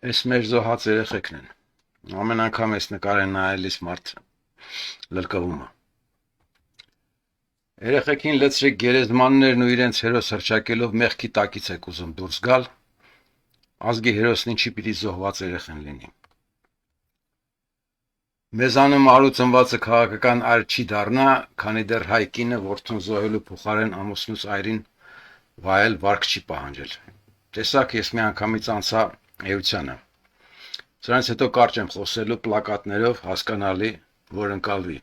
Այս մեր զոհած երեխեքն են։ Ամեն անգամ այս նկարեն նայելիս մարդ լրկվում է։ Երեխեքին լցրեք գերեզմաններն ու իրենց հերոս հռչակելով մեղքի տակից եք ուզում դուրս գալ, ազգի հերոսն ինչի պիտի զոհված երեխեն լինի։ Մեզանում արու ծնվածը քաղաքական այր չի դառնա, քանի դեռ հայ կինը որդուն զոհելու փոխարեն ամուսնուց այրին վայել վարկ չի պահանջել։ Տեսակ ես մի անգամից անցա էությանը։ Սրանից հետո կարճ եմ խոսելու պլակատներով, հասկանալի, որ ընկալվի։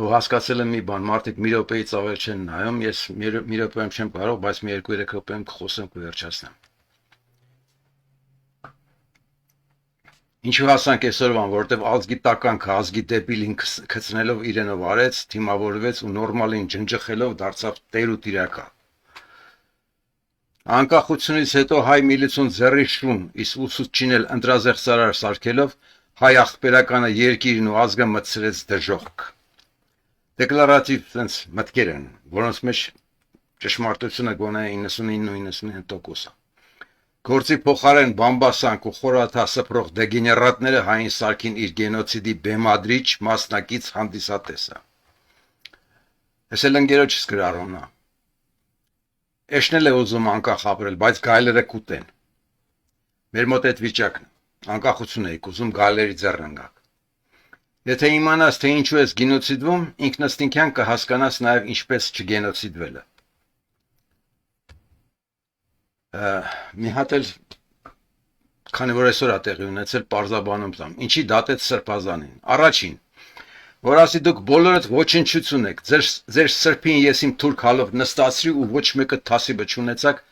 Ու հասկացել եմ մի բան, մարդիկ մի րոպեից ավել չեն նայում, ես մի րոպեում չեմ կարող, բայց մի 2-3 րոպեում կխոսեմ կվերջացնեմ։ Ինչու հասանք այսօրվան, որտեվ ազգի տականքը ազգի դեպիլին գցնելով իրենով արեց, թիմավորվեց ու նորմալին ջնջխելով դարձավ տեր ու տիրակալ։ Անկախությունից հետո հայ միլիցուն ձեռի շուն, իսկ ուսուցչին էլ ընտրազեղծարար սարքելով հայ աղբերականը երկիրն ու ազգը մտցրեց դժոխք։ Դեկլարատիվ sense մտքեր են, որոնց մեջ ճշմարտությունը գոնե 99-99%-ը։ Գործի փոխարեն բամբասանք ու խորաթա սփռող դեգեներատները հային սարքին իր գենոցիդի բեմադրիչ մասնակից հանդիսատեսը։ Ես էլ ընկերոջս գրառում նա։ Էշնել է ուզում անկախ ապրել, բայց գայլերը կուտեն։ Մեր մոտ այդ վիճակն է։ Անկախություն էիք ուզում գայլերի ձեռն ընկաք։ Եթե իմանաս, թե ինչու ես գենոցիդվում, ինքնըստինքյան կհասկանաս նաև ինչպես չգենոցիդվելը։ Մի հատ էլ քանի որ այսօր է տեղի ունեցել պարզաբանում տամ, ինչի դատեց Սրբազանին։ Առաջին, որ ասի դուք բոլորդ ոչնչություն եք, ձեր սրբին ես իմ թուրք հալով նստացրի ու ոչ մեկը թասիբը չունեցաք,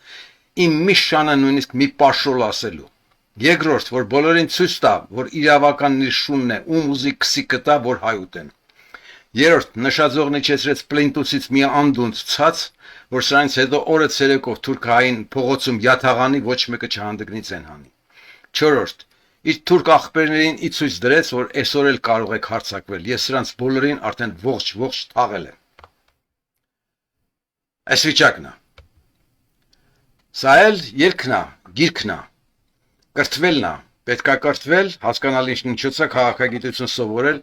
իմ մի շանը նույնիսկ մի պաշոլ ասելու։ Երկրորդ, որ բոլորին ցույց տա, որ իրավականն իր շունն է, ում ուզի քսի կտա, որ հայ ուտեն։ Երրորդ, նշաձողն իջեցրեց պլինտուսից մի անդունդ ցած, որ սրանից հետո օրը ցերեկով թուրքային փողոցում յաթաղանի ոչ մեկը չհանդգնի ցենհանի։ Չորրորդ, իր թուրք աղբերներին ի ցույց դրեց, որ այսօր էլ կարող եք հարձակվել։ Ես սրանց բոլորին արդեն ողջ թաղել եմ։ Այս վիճակն է։ Սա էլ ելքն է, գիրքն է։ Կրթվելն է, պետք է կրթվել, հասկանալ ինչ միջոցը քաղաքագիտություն սովորել,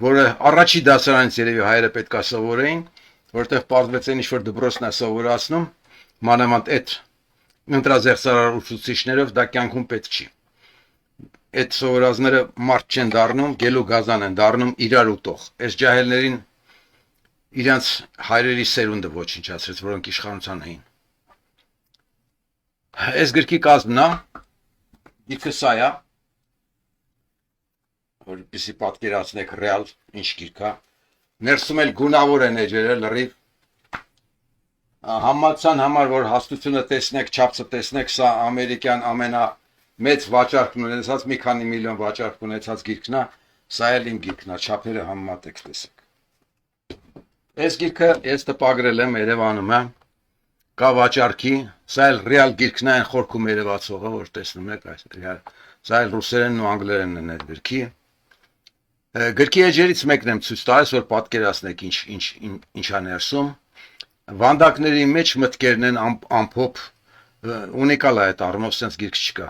որը առաջի դասարանից երևի հայերը պետք է սովորեին, որտեղ պարզվեց այն ինչ-որ դպրոցն է սովորացնում, մանավանդ այդ ընտրազեղծարար ուսուցիչներով դա կյանքում պետք չի։ Այդ սովորածները մարդ չեն դառնում, գելու գազան են դառնում իրար ուտող։ Այս ջահելներին իրանց հայրերի սերունդը ոչնչացրեց, որոնք իշխանության էին։ Այս գրքի կազմն է, գիրքը սա է, որպեսզի պատկերացնեք ռեալ ինչ գիրք է։ Ներսում էլ գունավոր են էջերը լրիվ։ Համացան համար, որ հաստությունը տեսնեք, չափսը տեսնեք, սա ամերիկյան ամենամեծ վաճառքն ունեցած, մի քանի միլիոն վաճառք ունեցած գիրքն է, սա էլ իմ գիրքն է, չափերը համեմատեք տեսեք։ Այս գիրքը ես տպագրել եմ Երևանում է, կա վաճառքի, սա էլ ռեալ գիրքն է, այն խորքում երևացողը, որ տեսնում եք, սա էլ ռուսերենն ու անգլերենն են այդ գրքի։ Գրքի էջերից մեկն եմ ցույց տալիս, որ պատկերացնեք ինչ է ներսում։ Վանդակների մեջ մտքերն են ամփոփ, ունիկալ է այդ առումով, sense գիրք չկա։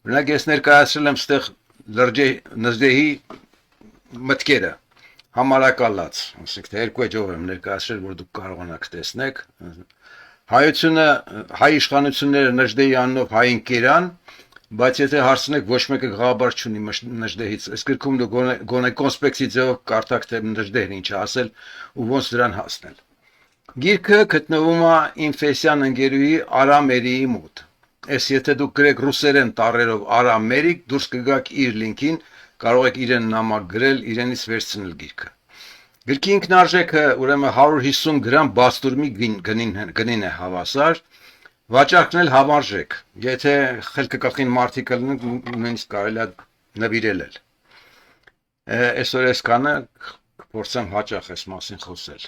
Օրինակ ես ներկայացրել եմ ստեղ Նժդեհի մտքերը, համարակալած, ասենք թե երկու էջով եմ ներկայացրել, որ դուք կարողանաք տեսնեք։ Հայությունը, հայ իշխանությունները Նժդեհի անունով հային կերան, բայց եթե հարցնեք, ոչ մեկը գաղաբար չունի Նժդեհից։ Այս գրքում դու գոնե կոնսպեկտի ձևով կարդաք, թե Նժդեհն ինչ է ասել ու ոնց դրան հասնել։ Գիրքը գտնվում է իմ ֆեսյան ընկերուհի Արա Մերիի մոտ։ Այս եթե դուք գրեք ռուսերեն տառերով Արա Մերիկ, դուրս կգաք իր լինքին, կարող եք իրեն նամակ գրել, իրենից վերցնել գիրքը։ Գրքի ինքնարժեքը ուրեմն 150 գրամ բաստուրմի գնին է հավասար, վաճառքն էլ համարժեք, եթե խելքը կախին մարդիկ լինեն, նույնիսկ կարելի է նվիրել էլ։ Այսօր այսքանը, կփորձեմ հաճախ այս մասին խոսել։